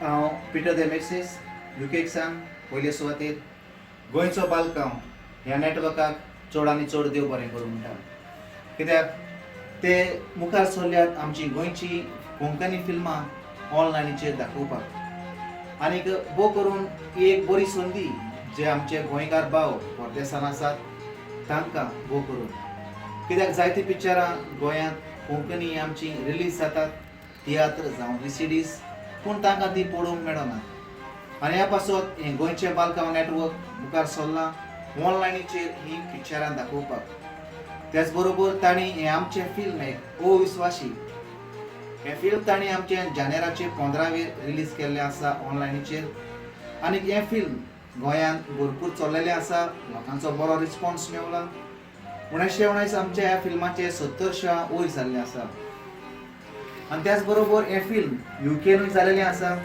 हांव पिटर देमेक्सीस युकेकसान पयले सुवातेर गोंयचो बालकांव ह्या नेटवर्काक चड आनी चड देव बरें करूं म्हणटा, कित्याक ते मुखार सरल्यात आमची गोंयची कोंकणी फिल्मां ऑनलायनीचेर दाखोवपाक, आनीक भोव करून ही एक बरी संदी जे आमचे गोंयकार भाव परदेसान आसात तांकां भोव करून, कित्याक जायतीं पिक्चरां गोंयांत कोंकणी आमची रिलीज जातात तियात्र जावं VCDs, पूण तांकां ती पळोवंक मेळना. आनी ह्या पासत हें गोंयचें बालकांव नेटवर्क मुखार सरलां ऑनलायनीचेर ही पिक्चरां दाखोवपाक. त्याच बरोबर तांणी हें आमचें फिल्म एक अविस्वासी हें फिल्म तांणी आमचें जानेराचे 15वेर रिलीज केल्लें आसा ऑनलायनीचेर, आनीक हें फिल्म गोंयांत भरपूर चल्लेलें आसा, लोकांचो बरो रिस्पॉन्स मेवला. 1919 आमच्या ह्या फिल्माचे 70 वयर जाल्लें आसा. आनी त्याच बरोबर हें फिल्म UKनूय जालेलें आसा.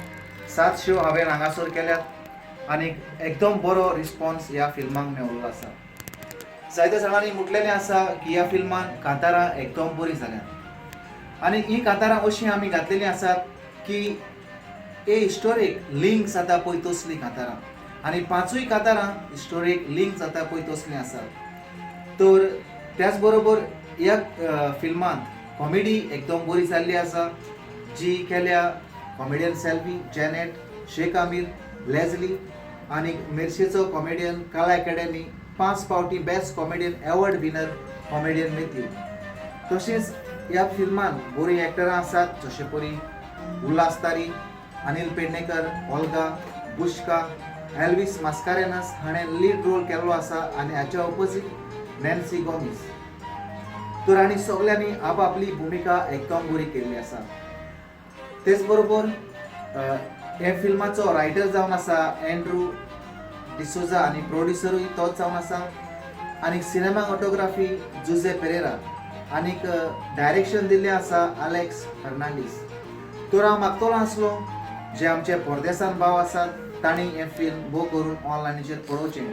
7 शो हांवें हांगासर केल्यात आनीक एकदम बरो रिस्पॉन्स ह्या फिल्माक मेवल्लो आसा. जायत्या जाणांनी म्हटलेलें आसा की ह्या फिल्मान कांतारां एकदम बरीं जाल्यात, आनी ही कांतारां अशीं आमी घातलेलीं आसात की हे हिस्टोरीक लिंक जाता पळय तसलीं कांतारां, आनी 5य कांतारां हिस्टोरीक लिंक जाता पळय तसलीं आसात. तर त्याच बरोबर ह्या फिल्मांत कॉमेडी एकदम बरी जाल्ली आसा, जी केल्या comedian Selvi, Janet, Shaikh Aamir, Leslie आनीक मेर्शेचो कॉमेडियन कला अकॅडमी 5 फावटी best comedian award winner comedian Matthew. तशेंच ह्या फिल्मान बरीं एक्टरां आसात जशे परी उल्हास तारी, अनिल पेडणेकर, ओल्गा, बुश्का, एल्विस मास्कारेनस हाणें लीड रोल केल्लो आसा, आनी हाच्या ऑपोजीट नॅन्सी गॉमिस. तर आनी सगळ्यांनी आपआपली भुमिका एकदम बरी केल्ली आसा. तेच बरोबर हे फिल्माचो रायटर जावन आसा एंड्रू डिसोजा आनी प्रोड्युसरूय तोच जावन आसा, आनीक सिनेमाटोग्राफी जुझे पेरेरा, आनीक डायरेक्शन दिल्लें आसा अलेक्स फर्नांडीस. तर हांव मागतलो आसलो जे आमचे परदेसान भाव आसात तांणी हें फिल्म भोव करून ऑनलायनीचेर पळोवचें.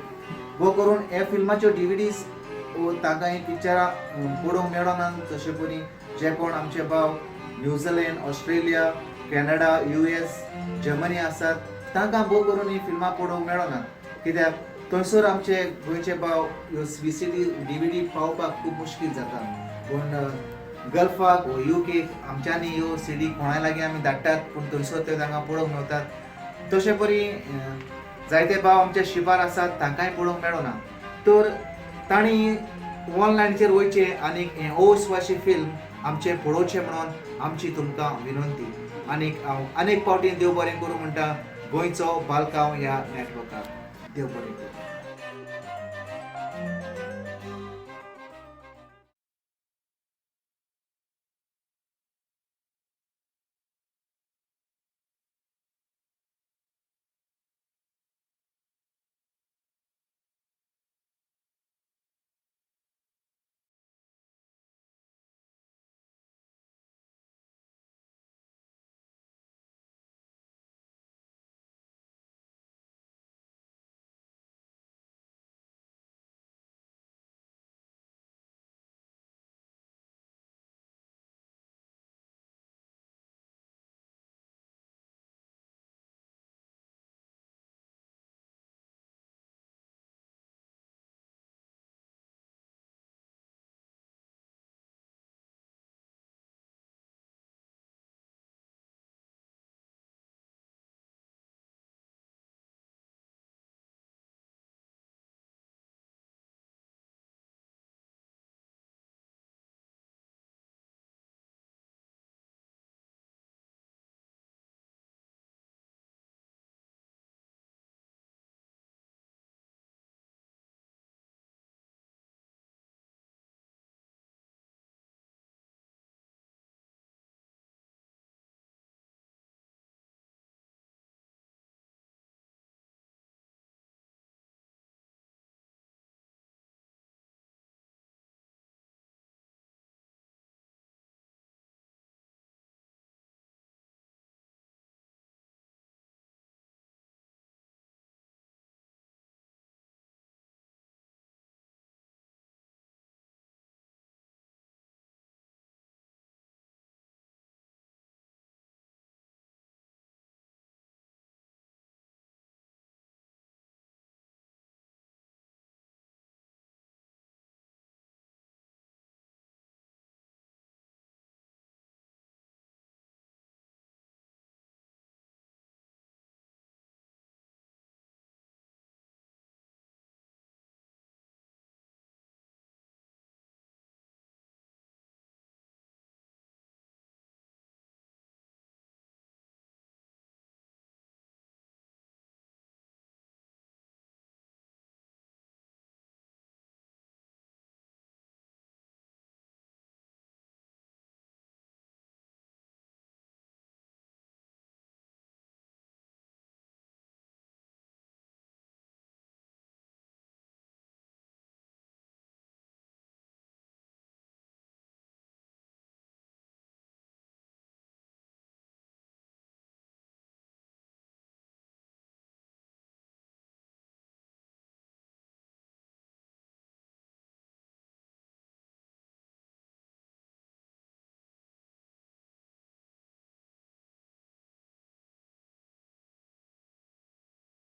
भोव करून हे फिल्माच्यो DVDs तांकां ही पिक्चरां पळोवंक मेळना, जशे परी जे कोण आमचे भाव New Zealand, Australia, Canada, US, Germany आसात तांकां भोव करून ही फिल्मां पळोवंक मेळना, कित्याक थंयसर आमचे गोंयचे भाव VCD DVD पावोवपाक खूब मुश्कील जाता. पूण गल्फाक वा UKक आमच्यांनी ह्यो CD कोणाय लागीं आमी धाडटात, पूण थंयसर ते तांकां पळोवंक मेळटात. तशे परी जायते भाव आमचे शिबार आसात तांकांय पळोवंक मेळना. तर तांणी ऑनलायनीचेर वयचें आनीक हें अविस्वासी फिल्म आमचें पळोवचें म्हणून आमची तुमकां विनंती. आनीक हांव आनीक फावटी देव बरें करूं म्हणटा गोंयचो बालकांव ह्या नेटवर्काक. देव बरें करूं.